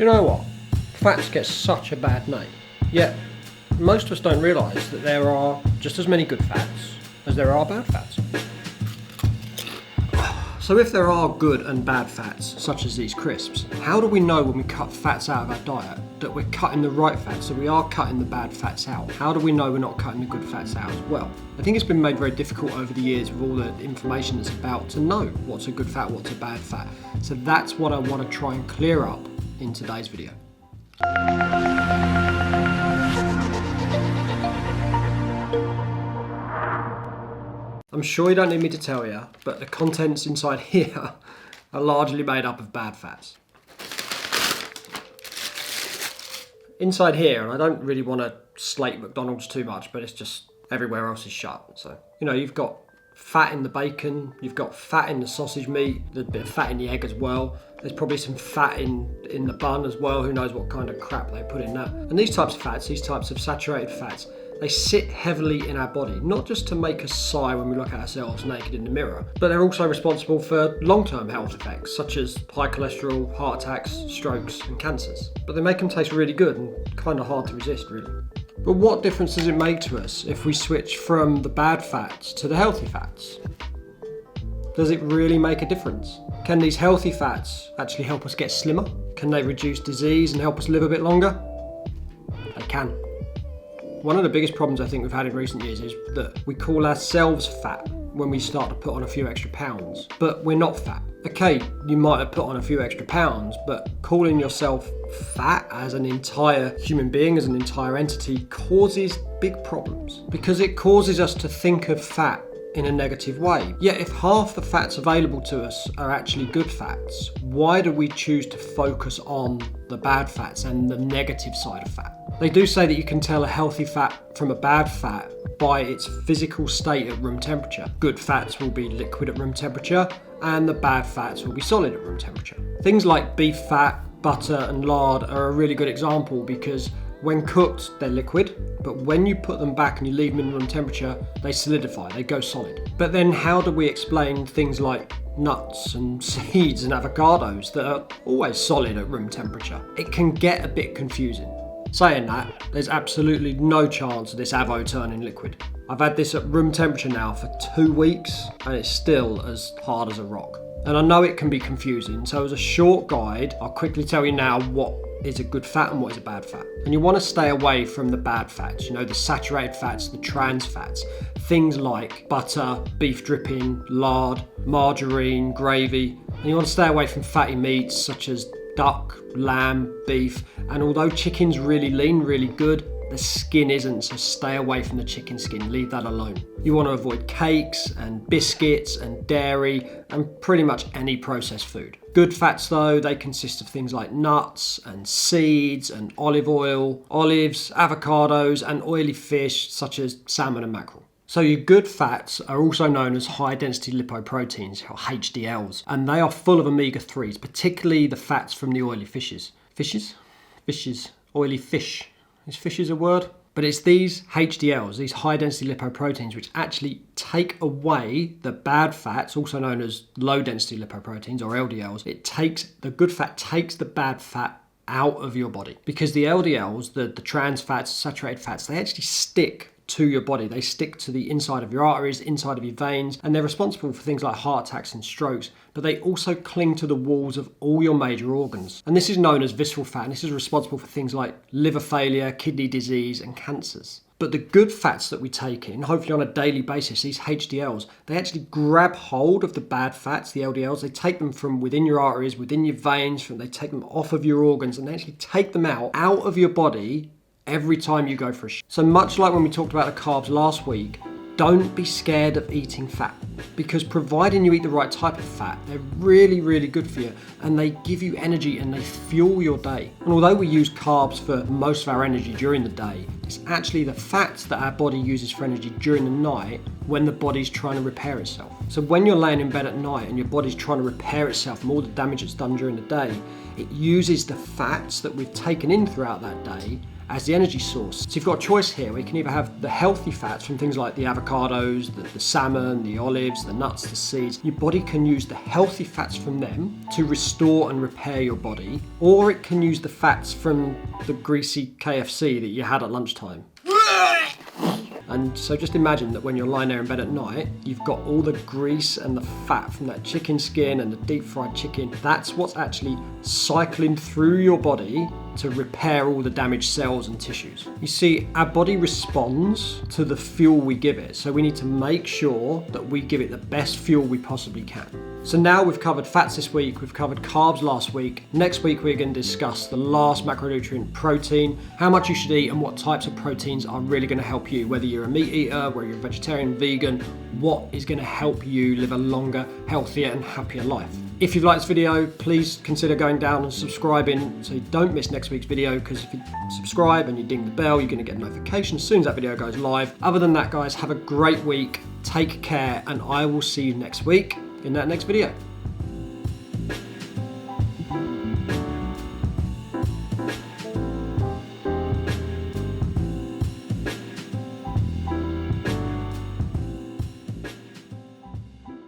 Do you know what? Fats get such a bad name, yet most of us don't realise that there are just as many good fats as there are bad fats. So if there are good and bad fats, such as these crisps, how do we know when we cut fats out of our diet that we're cutting the right fats, so we are cutting the bad fats out? How do we know we're not cutting the good fats out as well? I think it's been made very difficult over the years with all the information that's about to know what's a good fat, what's a bad fat. So that's what I want to try and clear up in today's video. I'm sure you don't need me to tell you, but the contents inside here are largely made up of bad fats. Inside here, and I don't really want to slate McDonald's too much, but it's just everywhere else is shut. So, you've got fat in the bacon, you've got fat in the sausage meat, there's a bit of fat in the egg as well. There's probably some fat in the bun as well, who knows what kind of crap they put in that. And these types of fats, these types of saturated fats, they sit heavily in our body, not just to make us sigh when we look at ourselves naked in the mirror, but they're also responsible for long-term health effects, such as high cholesterol, heart attacks, strokes, and cancers. But they make them taste really good and kind of hard to resist, really. But what difference does it make to us if we switch from the bad fats to the healthy fats? Does it really make a difference? Can these healthy fats actually help us get slimmer? Can they reduce disease and help us live a bit longer? They can. One of the biggest problems I think we've had in recent years is that we call ourselves fat when we start to put on a few extra pounds, but we're not fat. Okay, you might have put on a few extra pounds, but calling yourself fat as an entire human being, as an entire entity, causes big problems because it causes us to think of fat in a negative way. Yet if half the fats available to us are actually good fats, why do we choose to focus on the bad fats and the negative side of fat? They do say that you can tell a healthy fat from a bad fat by its physical state at room temperature. Good fats will be liquid at room temperature and the bad fats will be solid at room temperature. Things like beef fat, butter and lard are a really good example because when cooked, they're liquid, but when you put them back and you leave them in room temperature, they solidify, they go solid. But then how do we explain things like nuts and seeds and avocados that are always solid at room temperature? It can get a bit confusing. Saying that, there's absolutely no chance of this avo turning liquid. I've had this at room temperature now for 2 weeks and it's still as hard as a rock. And I know it can be confusing, so as a short guide, I'll quickly tell you now what is a good fat and what is a bad fat. And you want to stay away from the bad fats, the saturated fats, the trans fats, things like butter, beef dripping, lard, margarine, gravy. And you want to stay away from fatty meats such as duck, lamb, beef. And although chicken's really lean, really good, the skin isn't, so stay away from the chicken skin, leave that alone. You want to avoid cakes and biscuits and dairy and pretty much any processed food. Good fats though, they consist of things like nuts and seeds and olive oil, olives, avocados and oily fish such as salmon and mackerel. So your good fats are also known as high density lipoproteins, or HDLs, and they are full of omega-3s, particularly the fats from the oily fishes. Oily fish. Is fishes a word? But it's these HDLs, these high density lipoproteins, which actually take away the bad fats, also known as low density lipoproteins or LDLs. The good fat takes the bad fat out of your body because the LDLs, the trans fats, saturated fats, they actually stick to your body. They stick to the inside of your arteries, inside of your veins, and they're responsible for things like heart attacks and strokes, but they also cling to the walls of all your major organs. And this is known as visceral fat, and this is responsible for things like liver failure, kidney disease, and cancers. But the good fats that we take in, hopefully on a daily basis, these HDLs, they actually grab hold of the bad fats, the LDLs, they take them from within your arteries, within your veins, they take them off of your organs, and they actually take them out of your body every time you go for a shit. So much like when we talked about the carbs last week, don't be scared of eating fat because providing you eat the right type of fat, they're really, really good for you and they give you energy and they fuel your day. And although we use carbs for most of our energy during the day, it's actually the fats that our body uses for energy during the night when the body's trying to repair itself. So when you're laying in bed at night and your body's trying to repair itself from all the damage it's done during the day, it uses the fats that we've taken in throughout that day as the energy source. So you've got a choice here where you can either have the healthy fats from things like the avocados, the salmon, the olives, the nuts, the seeds. Your body can use the healthy fats from them to restore and repair your body, or it can use the fats from the greasy KFC that you had at lunchtime. And so just imagine that when you're lying there in bed at night, you've got all the grease and the fat from that chicken skin and the deep fried chicken. That's what's actually cycling through your body to repair all the damaged cells and tissues. You see, our body responds to the fuel we give it, so we need to make sure that we give it the best fuel we possibly can. So now we've covered fats this week, we've covered carbs last week. Next week we're going to discuss the last macronutrient, protein, how much you should eat and what types of proteins are really going to help you, whether you're a meat eater, whether you're a vegetarian, vegan, what is going to help you live a longer, healthier and happier life. If you've liked this video, please consider going down and subscribing so you don't miss next week's video, because if you subscribe and you ding the bell, you're going to get a notification as soon as that video goes live. Other than that, guys, have a great week, take care, and I will see you next week in that next video.